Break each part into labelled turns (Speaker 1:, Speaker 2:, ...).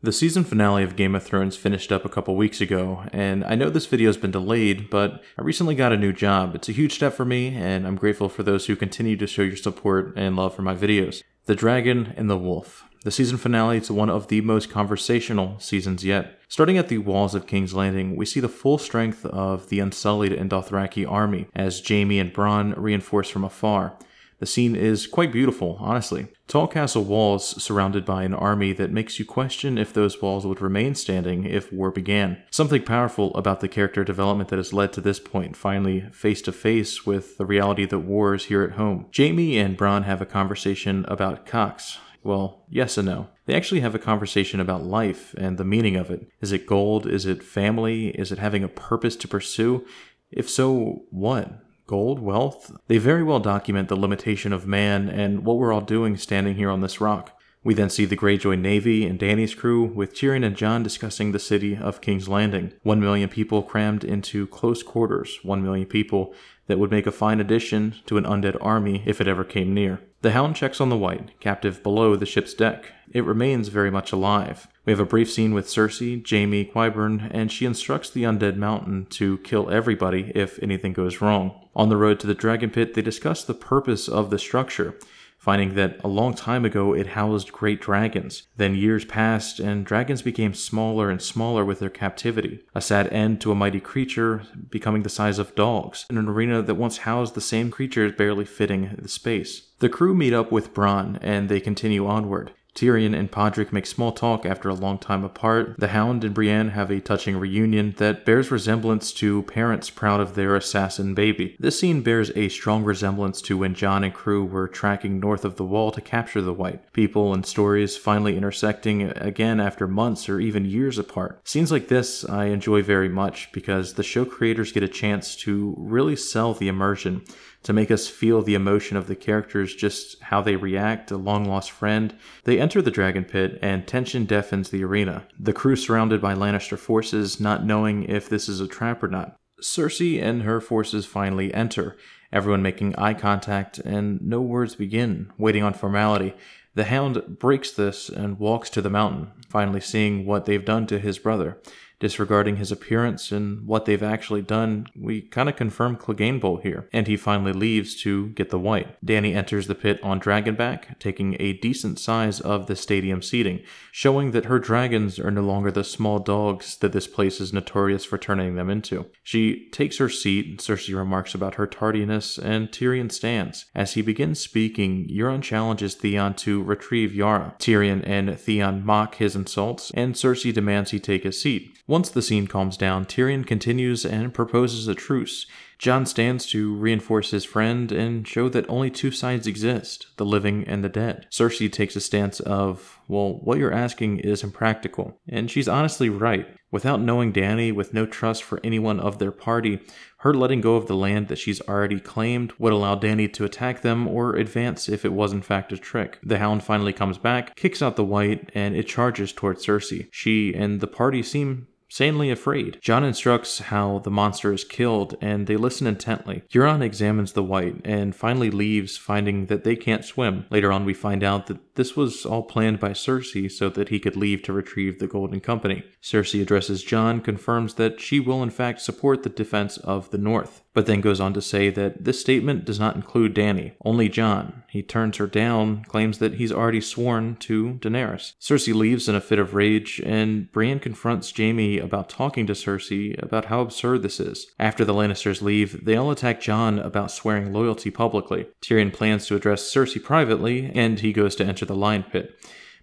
Speaker 1: The season finale of Game of Thrones finished up a couple weeks ago, and I know this video's been delayed, but I recently got a new job. It's a huge step for me, and I'm grateful for those who continue to show your support and love for my videos. The Dragon and the Wolf. The season finale is one of the most conversational seasons yet. Starting at the walls of King's Landing, we see the full strength of the Unsullied and Dothraki army, as Jaime and Bronn reinforce from afar. The scene is quite beautiful, honestly. Tall castle walls surrounded by an army that makes you question if those walls would remain standing if war began. Something powerful about the character development that has led to this point, finally face to face with the reality that war is here at home. Jaime and Bronn have a conversation about cocks. Well, yes and no. They actually have a conversation about life and the meaning of it. Is it gold? Is it family? Is it having a purpose to pursue? If so, what? Gold? Wealth? They very well document the limitation of man and what we're all doing standing here on this rock. We then see the Greyjoy Navy and Dany's crew, with Tyrion and Jon discussing the city of King's Landing. 1 million people crammed into close quarters, 1 million people that would make a fine addition to an undead army if it ever came near. The Hound checks on the White, captive below the ship's deck. It remains very much alive. We have a brief scene with Cersei, Jaime, Qyburn, and she instructs the Undead Mountain to kill everybody if anything goes wrong. On the road to the Dragon Pit, they discuss the purpose of the structure, finding that a long time ago it housed great dragons. Then years passed, and dragons became smaller and smaller with their captivity. A sad end to a mighty creature becoming the size of dogs, in an arena that once housed the same creatures barely fitting the space. The crew meet up with Bronn, and they continue onward. Tyrion and Podrick make small talk after a long time apart. The Hound and Brienne have a touching reunion that bears resemblance to parents proud of their assassin baby. This scene bears a strong resemblance to when Jon and crew were tracking north of the Wall to capture the White. People and stories finally intersecting again after months or even years apart. Scenes like this I enjoy very much because the show creators get a chance to really sell the immersion, to make us feel the emotion of the characters, just how they react, a long-lost friend. They enter the Dragon Pit, and tension deafens the arena. The crew surrounded by Lannister forces, not knowing if this is a trap or not. Cersei and her forces finally enter, everyone making eye contact, and no words begin, waiting on formality. The Hound breaks this and walks to the mountain, finally seeing what they've done to his brother. Disregarding his appearance and what they've actually done, we kind of confirm Clegane Bowl here, and he finally leaves to get the White. Dany enters the pit on Dragonback, taking a decent size of the stadium seating, showing that her dragons are no longer the small dogs that this place is notorious for turning them into. She takes her seat, Cersei remarks about her tardiness, and Tyrion stands. As he begins speaking, Euron challenges Theon to retrieve Yara. Tyrion and Theon mock his insults, and Cersei demands he take his seat. Once the scene calms down, Tyrion continues and proposes a truce. Jon stands to reinforce his friend and show that only two sides exist, the living and the dead. Cersei takes a stance of, well, what you're asking is impractical. And she's honestly right. Without knowing Dany, with no trust for anyone of their party, her letting go of the land that she's already claimed would allow Dany to attack them or advance if it was in fact a trick. The Hound finally comes back, kicks out the White, and it charges towards Cersei. She and the party seem sanely afraid. Jon instructs how the monster is killed, and they listen intently. Euron examines the White and finally leaves, finding that they can't swim. Later on, we find out that this was all planned by Cersei so that he could leave to retrieve the Golden Company. Cersei addresses Jon, confirms that she will in fact support the defense of the North, but then goes on to say that this statement does not include Dany, only Jon. He turns her down, claims that he's already sworn to Daenerys. Cersei leaves in a fit of rage, and Brienne confronts Jaime about talking to Cersei about how absurd this is. After the Lannisters leave, they all attack Jon about swearing loyalty publicly. Tyrion plans to address Cersei privately, and he goes to enter the Lion Pit.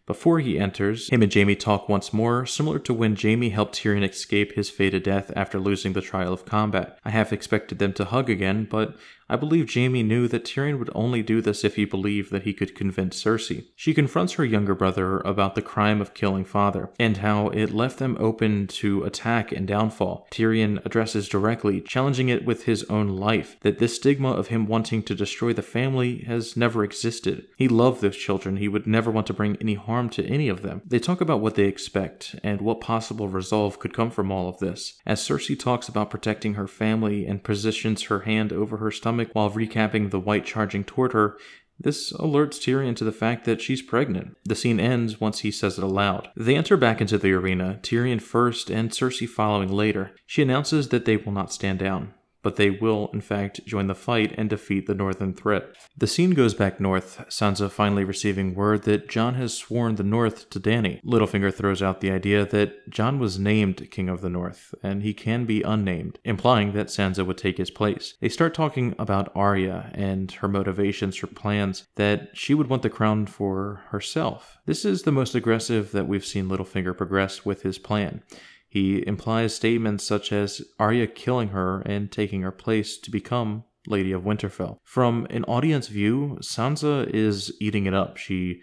Speaker 1: Before he enters, him and Jaime talk once more, similar to when Jaime helped Tyrion escape his fated death after losing the trial of combat. I half expected them to hug again, but I believe Jaime knew that Tyrion would only do this if he believed that he could convince Cersei. She confronts her younger brother about the crime of killing father, and how it left them open to attack and downfall. Tyrion addresses directly, challenging it with his own life, that this stigma of him wanting to destroy the family has never existed. He loved those children, he would never want to bring any harm to any of them. They talk about what they expect, and what possible resolve could come from all of this. As Cersei talks about protecting her family and positions her hand over her stomach while recapping the White charging toward her, This alerts Tyrion to the fact that she's pregnant. The scene ends once he says it aloud. They enter back into the arena, Tyrion first and Cersei following later. She announces that they will not stand down, but they will, in fact, join the fight and defeat the northern threat. The scene goes back north, Sansa finally receiving word that Jon has sworn the north to Dany. Littlefinger throws out the idea that Jon was named King of the North, and he can be unnamed, implying that Sansa would take his place. They start talking about Arya and her motivations for plans that she would want the crown for herself. This is the most aggressive that we've seen Littlefinger progress with his plan. He implies statements such as Arya killing her and taking her place to become Lady of Winterfell. From an audience view, Sansa is eating it up. She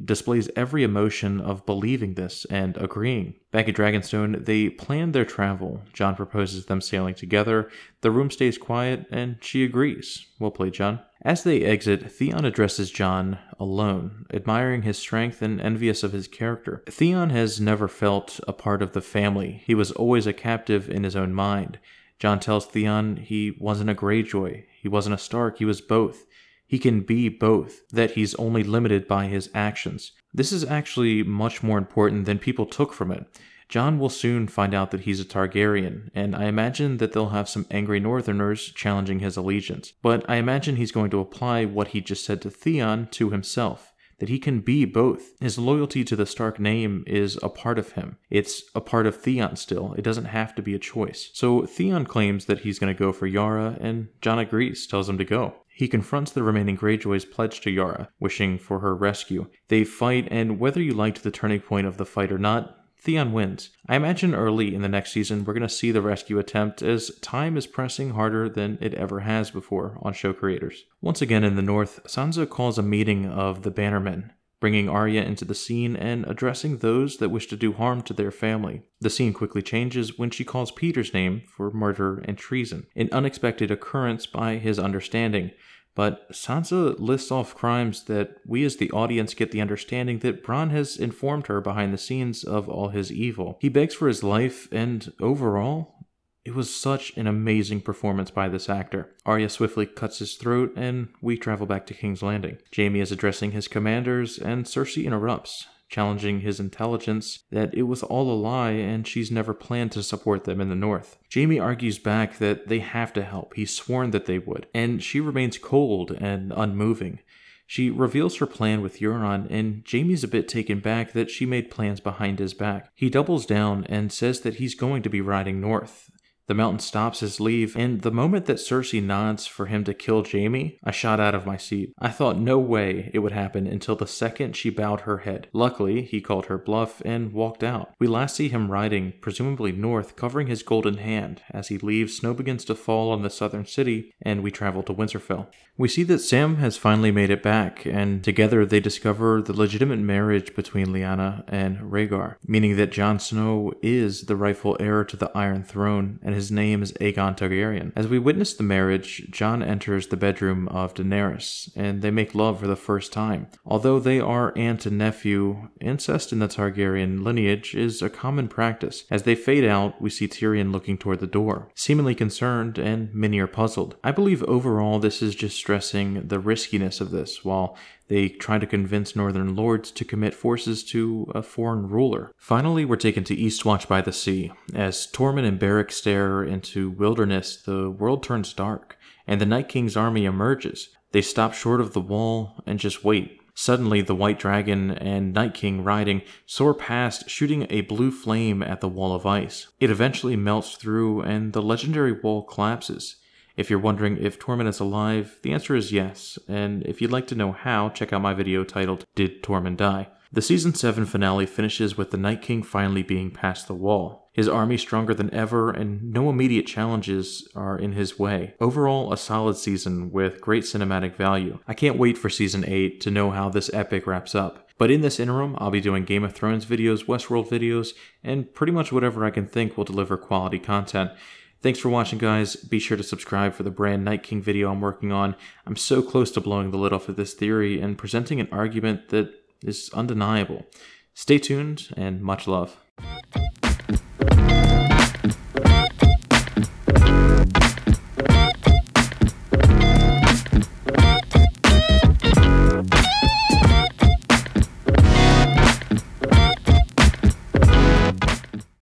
Speaker 1: displays every emotion of believing this and agreeing. Back at Dragonstone, they plan their travel. Jon proposes them sailing together. The room stays quiet, and she agrees. Well played, Jon. As they exit, Theon addresses Jon alone, admiring his strength and envious of his character. Theon has never felt a part of the family. He was always a captive in his own mind. Jon tells Theon he wasn't a Greyjoy, he wasn't a Stark, he was both. He can be both, that he's only limited by his actions. This is actually much more important than people took from it. Jon will soon find out that he's a Targaryen, and I imagine that they'll have some angry Northerners challenging his allegiance. But I imagine he's going to apply what he just said to Theon to himself, that he can be both. His loyalty to the Stark name is a part of him. It's a part of Theon still. It doesn't have to be a choice. So Theon claims that he's going to go for Yara, and Jon agrees, tells him to go. He confronts the remaining Greyjoys pledged to Yara, wishing for her rescue. They fight, and whether you liked the turning point of the fight or not, Theon wins. I imagine early in the next season we're going to see the rescue attempt, as time is pressing harder than it ever has before on show creators. Once again in the north, Sansa calls a meeting of the Bannermen, bringing Arya into the scene and addressing those that wish to do harm to their family. The scene quickly changes when she calls Peter's name for murder and treason, an unexpected occurrence by his understanding. But Sansa lists off crimes that we as the audience get the understanding that Bronn has informed her behind the scenes of all his evil. He begs for his life, and overall, it was such an amazing performance by this actor. Arya swiftly cuts his throat, and we travel back to King's Landing. Jaime is addressing his commanders, and Cersei interrupts, challenging his intelligence that it was all a lie and she's never planned to support them in the north. Jaime argues back that they have to help. He's sworn that they would, and she remains cold and unmoving. She reveals her plan with Euron, and Jaime's a bit taken back that she made plans behind his back. He doubles down and says that he's going to be riding north. The mountain stops his leave, and the moment that Cersei nods for him to kill Jaime, I shot out of my seat. I thought no way it would happen until the second she bowed her head. Luckily, he called her bluff and walked out. We last see him riding, presumably north, covering his golden hand. As he leaves, snow begins to fall on the southern city, and we travel to Winterfell. We see that Sam has finally made it back, and together they discover the legitimate marriage between Lyanna and Rhaegar, meaning that Jon Snow is the rightful heir to the Iron Throne, and his name is Aegon Targaryen. As we witness the marriage, Jon enters the bedroom of Daenerys, and they make love for the first time. Although they are aunt and nephew, incest in the Targaryen lineage is a common practice. As they fade out, we see Tyrion looking toward the door, seemingly concerned, and many are puzzled. I believe overall this is just stressing the riskiness of this, while they try to convince northern lords to commit forces to a foreign ruler. Finally, we're taken to Eastwatch by the Sea. As Tormund and Beric stare into wilderness, the world turns dark, and the Night King's army emerges. They stop short of the wall and just wait. Suddenly, the White Dragon and Night King riding soar past, shooting a blue flame at the wall of ice. It eventually melts through, and the legendary wall collapses. If you're wondering if Tormund is alive, the answer is yes, and if you'd like to know how, check out my video titled, Did Tormund Die? The Season 7 finale finishes with the Night King finally being past the wall. His army stronger than ever, and no immediate challenges are in his way. Overall, a solid season with great cinematic value. I can't wait for Season 8 to know how this epic wraps up. But in this interim, I'll be doing Game of Thrones videos, Westworld videos, and pretty much whatever I can think will deliver quality content. Thanks for watching, guys. Be sure to subscribe for the BRAN Night King video I'm working on. I'm so close to blowing the lid off of this theory and presenting an argument that is undeniable. Stay tuned, and much love.